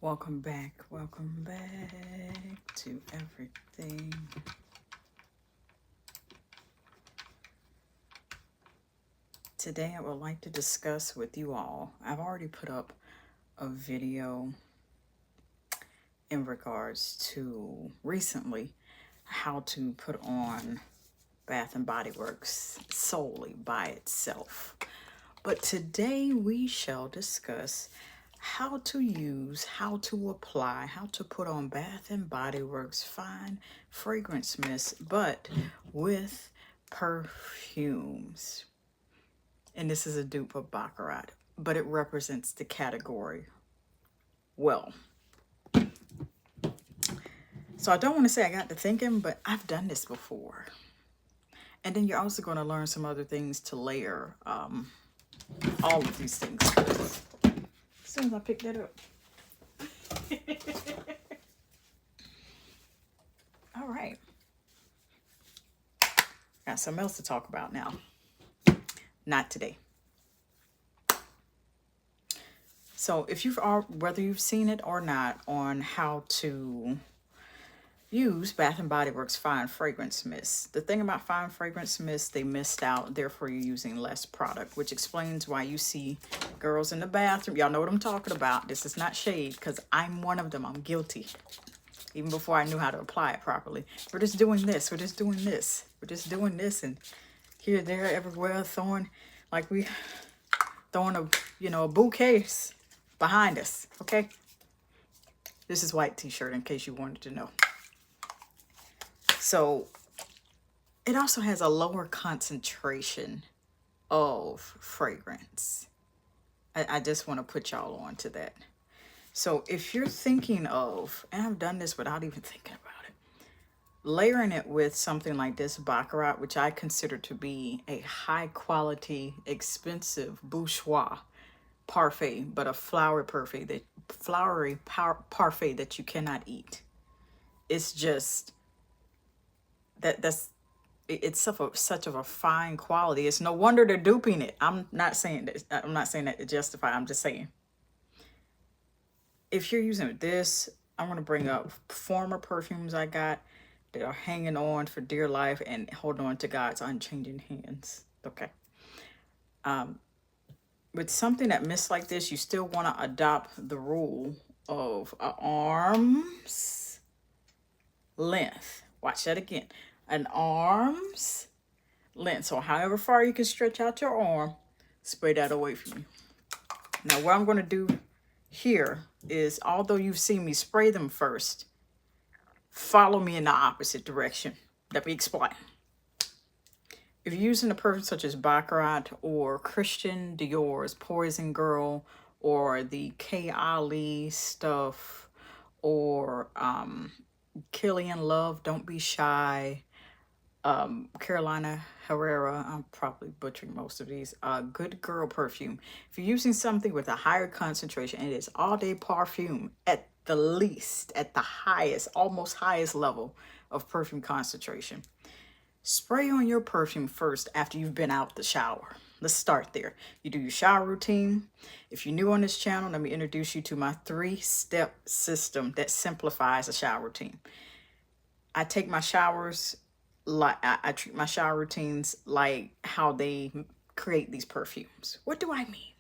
Welcome back to everything. Today I would like to discuss with you all, I've already put up a video in regards to recently how to put on Bath and Body Works solely by itself. But today we shall discuss how to use, how to apply, how to put on Bath and Body Works fine fragrance mist, but with perfumes. And this is a dupe of Baccarat, but it represents the category well. So I don't want to say I got to thinking, but I've done this before. And then you're also going to learn some other things to layer all of these things. As soon as I pick that up. All right. Got something else to talk about now. Not today. So if whether you've seen it or not on how to use Bath and Body Works fine fragrance mist. The thing about fine fragrance mist, they missed out, therefore you're using less product, which explains why you see girls in the bathroom. Y'all know what I'm talking about. This is not shade, because I'm one of them. I'm guilty. Even before I knew how to apply it properly. We're just doing this. We're just doing this. We're just doing this, and here, there, everywhere, throwing a bouquet behind us. Okay. This is white t-shirt in case you wanted to know. So it also has a lower concentration of fragrance. I just want to put y'all on to that. So if you're thinking of, and I've done this without even thinking about it, layering it with something like this Baccarat, which I consider to be a high quality, expensive bourgeois parfait, but a flowery parfait that you cannot eat. It's just it's such of a fine quality. It's no wonder they're duping it. I'm not saying that to justify. I'm just saying, if you're using this, I'm going to bring up former perfumes I got that are hanging on for dear life and holding on to God's unchanging hands. Okay. With something that mists like this, you still want to adopt the rule of an arm's length. Watch that again. An arm's length. So however far you can stretch out your arm, spray that away from you. Now what I'm going to do here is, although you've seen me spray them first, follow me in the opposite direction. Let me explain. If you're using a perfume such as Baccarat or Christian Dior's Poison Girl or the Kaale stuff or Killian Love, Don't Be Shy, Carolina Herrera, I'm probably butchering most of these, Good Girl perfume. If you're using something with a higher concentration, it is all day perfume at the least, at the highest, almost highest level of perfume concentration. Spray on your perfume first after you've been out the shower. Let's start there. You do your shower routine. If you're new on this channel, let me introduce you to my 3-step system that simplifies a shower routine. I take my showers like I treat my shower routines like how they create these perfumes. What do I mean?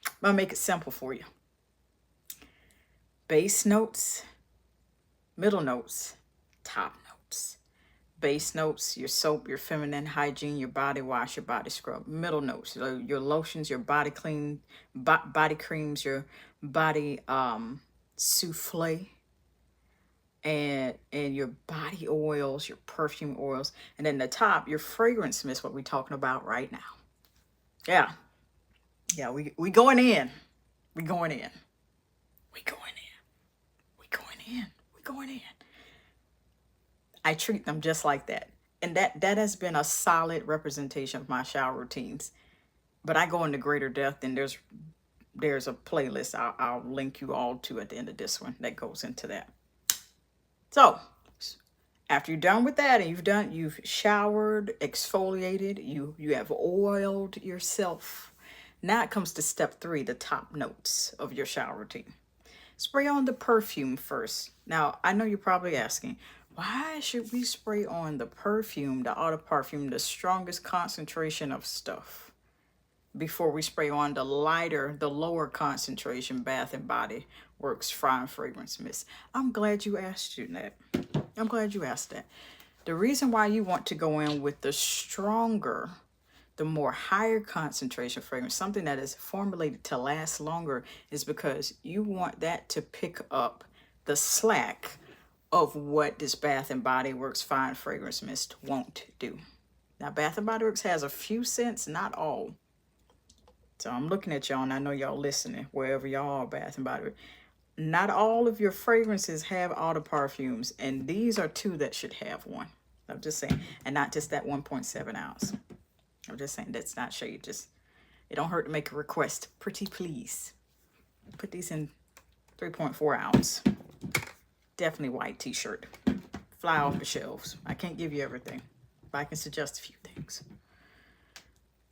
I'm gonna make it simple for you. Base notes, middle notes, top notes. Base notes, your soap, your feminine hygiene, your body wash, your body scrub. Middle notes, your lotions, your body clean, body creams, your body souffle, and your body oils, your perfume oils. And then the top, your fragrance mist, what we're talking about right now. Yeah, we going in. We going in. We going in. We going in. We going in. I treat them just like that. And that has been a solid representation of my shower routines. But I go into greater depth, and there's a playlist I'll link you all to at the end of this one that goes into that. So after you're done with that, and you've showered, exfoliated, you have oiled yourself. Now it comes to step 3, the top notes of your shower routine. spray on the perfume first. Now, I know you're probably asking, why should we spray on the perfume, the eau de parfum, the strongest concentration of stuff, before we spray on the lighter, the lower concentration Bath and Body Works Fine Fragrance Mist? I'm glad you asked you that. I'm glad you asked that. The reason why you want to go in with the stronger, the more higher concentration fragrance, something that is formulated to last longer, is because you want that to pick up the slack of what this Bath and Body Works Fine Fragrance Mist won't do. Now, Bath and Body Works has a few scents, not all. So I'm looking at y'all, and I know y'all listening wherever y'all are, Bath and Body Works. Not all of your fragrances have eau de parfums, and these are two that should have one. I'm just saying, and not just that 1.7 ounce. I'm just saying, that's not shade. Just, it don't hurt to make a request. Pretty please. Put these in 3.4 ounce. Definitely white t-shirt. Fly off the shelves. I can't give you everything, but I can suggest a few things.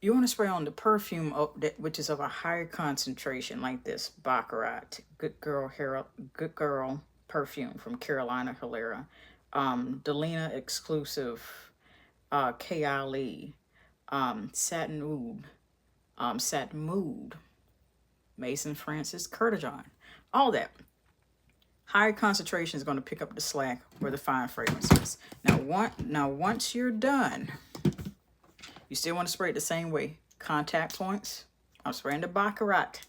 You want to spray on the perfume, which is of a higher concentration, like this Baccarat Good Girl perfume from Carolina Herrera, Delina exclusive, Kaale, Satin Mood, Mason Francis Curtijon, all that. Higher concentration is going to pick up the slack where the fine fragrance is. Now once you're done, you still want to spray it the same way. Contact points. I'm spraying the Baccarat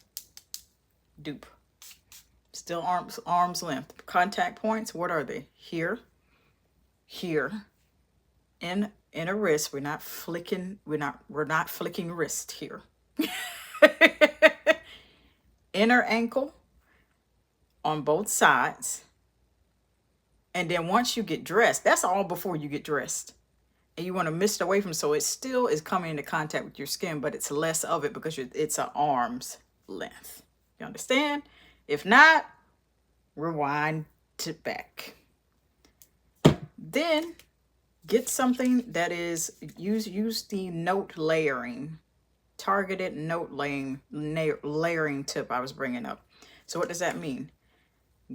dupe. Still arm's length. Contact points, what are they? Here, here, in a wrist. We're not flicking wrist here. Inner ankle on both sides. And then once you get dressed, that's all before you get dressed. And you want to mist away from, so it still is coming into contact with your skin, but it's less of it because it's an arm's length. You understand? If not, rewind to back. Then get something that is, use the note layering, targeted note layering tip I was bringing up. So what does that mean?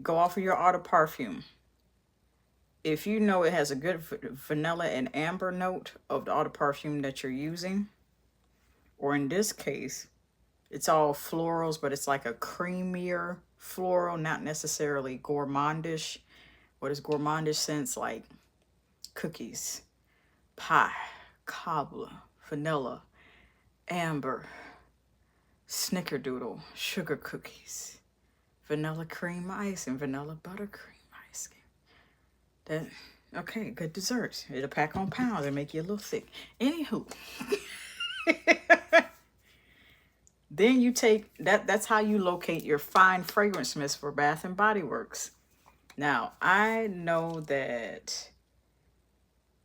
Go off of your eau de parfum. If you know it has a good vanilla and amber note of the eau de parfum that you're using, or in this case, it's all florals, but it's like a creamier floral, not necessarily gourmandish. What is gourmandish scents? Like cookies, pie, cobbler, vanilla, amber, snickerdoodle, sugar cookies, vanilla cream ice, and vanilla buttercream ice. Okay, good desserts. It'll pack on pounds and make you a little thick. Anywho, then you take that's how you locate your fine fragrance mist for Bath and Body Works. Now, I know that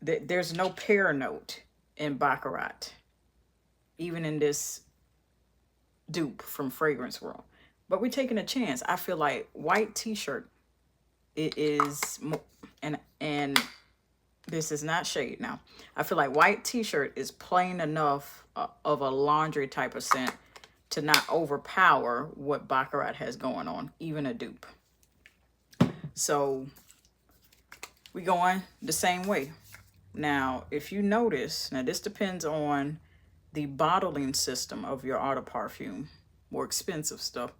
there's no pear note in Baccarat, even in this dupe from Fragrance World. But we're taking a chance. I feel like white t-shirt, it is more, and this is not shade now. I feel like white t-shirt is plain enough of a laundry type of scent to not overpower what Baccarat has going on, even a dupe. So we going the same way. Now, if you notice, now this depends on the bottling system of your eau de parfum, more expensive stuff.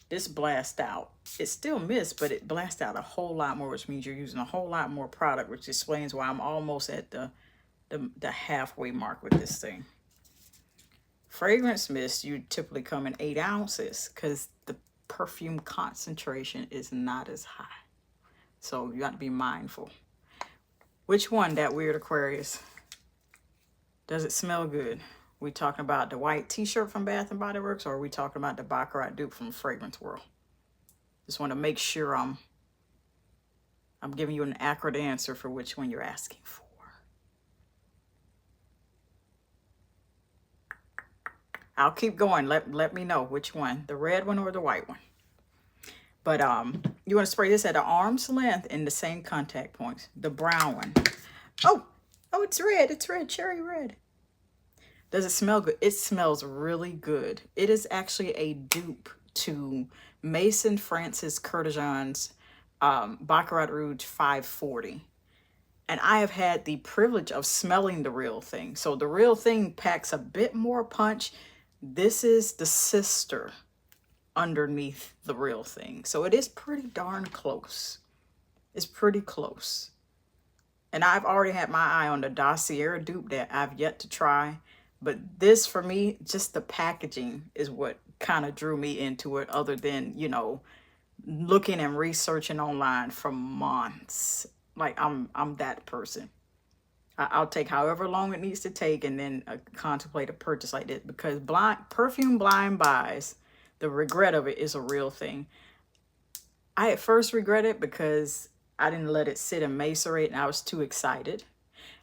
This blast out. It still mist, but it blasts out a whole lot more, which means you're using a whole lot more product, which explains why I'm almost at the halfway mark with this thing. Fragrance mist, you typically come in 8 ounces because the perfume concentration is not as high. So you got to be mindful. Which one, that weird Aquarius? Does it smell good? We talking about the white t-shirt from Bath and Body Works, or are we talking about the Baccarat dupe from Fragrance World? Just want to make sure I'm giving you an accurate answer for which one you're asking for. I'll keep going. Let me know which one, the red one or the white one. But you want to spray this at an arm's length in the same contact points. The brown one. Oh, it's red. It's red, cherry red. Does it smell good? It smells really good. It is actually a dupe to Mason Francis Kurkdjian's Baccarat Rouge 540. And I have had the privilege of smelling the real thing. So the real thing packs a bit more punch. This is the sister underneath the real thing. So it is pretty darn close. It's pretty close. And I've already had my eye on the Dossier dupe that I've yet to try. But this, for me, just the packaging is what kind of drew me into it, other than, you know, looking and researching online for months. Like, I'm that person. I'll take however long it needs to take and then contemplate a purchase like this, because perfume blind buys, the regret of it is a real thing. I at first regret it because I didn't let it sit and macerate and I was too excited.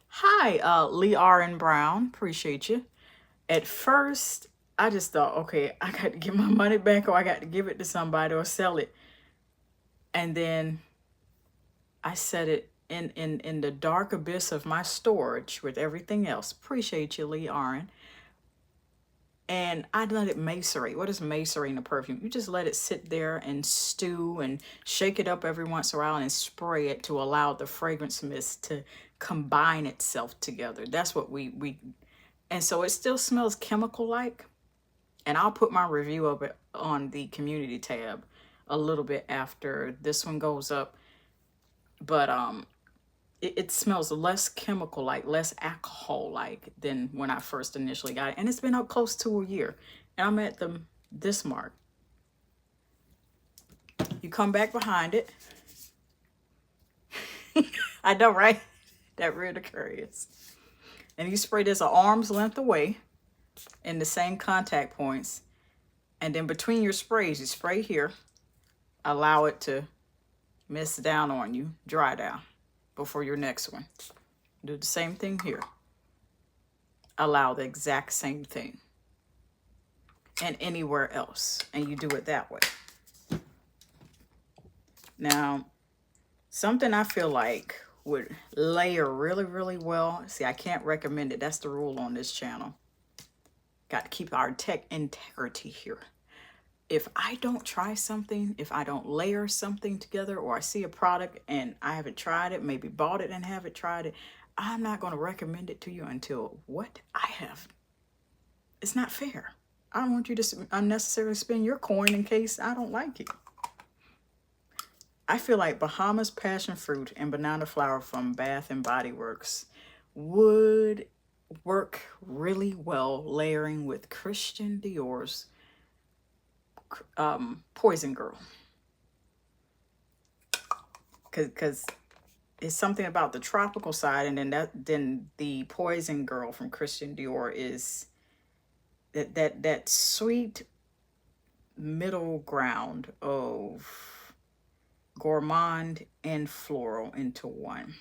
Hi, Lee R. and Brown. Appreciate you. At first, I just thought, okay, I got to get my money back, or I got to give it to somebody or sell it. And then I set it in the dark abyss of my storage with everything else. Appreciate you, Lee Aaron. And I let it macerate. What is macerating a perfume? You just let it sit there and stew and shake it up every once in a while and spray it to allow the fragrance mist to combine itself together. That's what we and so it still smells chemical-like. And I'll put my review of it on the community tab a little bit after this one goes up. But it smells less chemical-like, less alcohol-like than when I first initially got it. And it's been up close to a year. And I'm at this mark. You come back behind it. I know, right? That really curious. And you spray this an arm's length away in the same contact points. And then between your sprays, you spray here. Allow it to mist down on you, dry down before your next one. Do the same thing here. Allow the exact same thing. And anywhere else. And you do it that way. Now, something I feel like would layer really, really well. See, I can't recommend it. That's the rule on this channel. Got to keep our integrity here. If I don't try something, if I don't layer something together, or I see a product and I haven't tried it, maybe bought it and haven't tried it, I'm not going to recommend it to you until what I have. It's not fair. I don't want you to unnecessarily spend your coin in case I don't like it. I feel like Bahamas Passion Fruit and Banana Flower from Bath and Body Works would work really well layering with Christian Dior's Poison Girl, because it's something about the tropical side, and then the Poison Girl from Christian Dior is that sweet middle ground of gourmand and floral into one.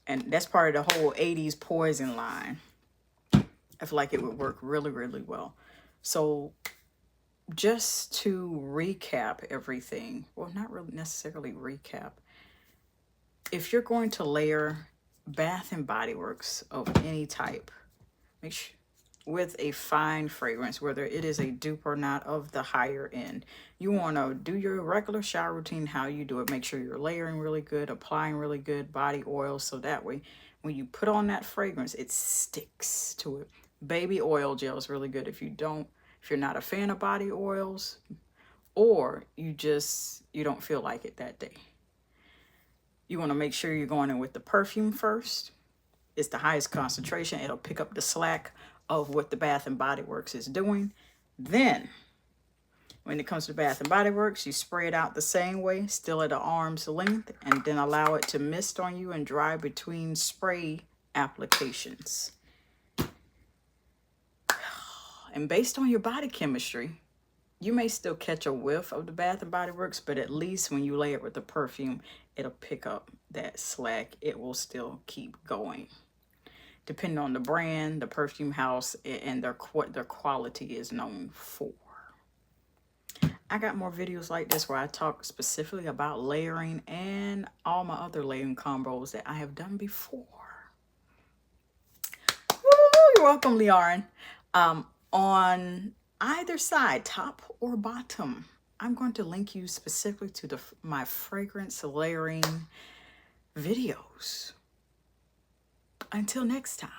And that's part of the whole 80s Poison line. I feel like it would work really, really well. So just to recap everything, well, not really necessarily recap. If you're going to layer Bath and Body Works of any type, make sure with a fine fragrance, whether it is a dupe or not of the higher end, you want to do your regular shower routine, how you do it. Make sure you're layering really good, applying really good body oil, so that way when you put on that fragrance, it sticks to it. Baby oil gel is really good if you're not a fan of body oils, or you don't feel like it that day. You want to make sure you're going in with the perfume first. It's the highest concentration. It'll pick up the slack of what the Bath and Body Works is doing. Then, when it comes to Bath and Body Works, you spray it out the same way, still at an arm's length, and then allow it to mist on you and dry between spray applications. And based on your body chemistry, you may still catch a whiff of the Bath and Body Works, but at least when you lay it with the perfume, it'll pick up that slack. It will still keep going. Depending on the brand, the perfume house, and what their quality is known for. I got more videos like this where I talk specifically about layering and all my other layering combos that I have done before. Woo, you're welcome, Leorin. On either side, top or bottom. I'm going to link you specifically to my fragrance layering videos. Until next time.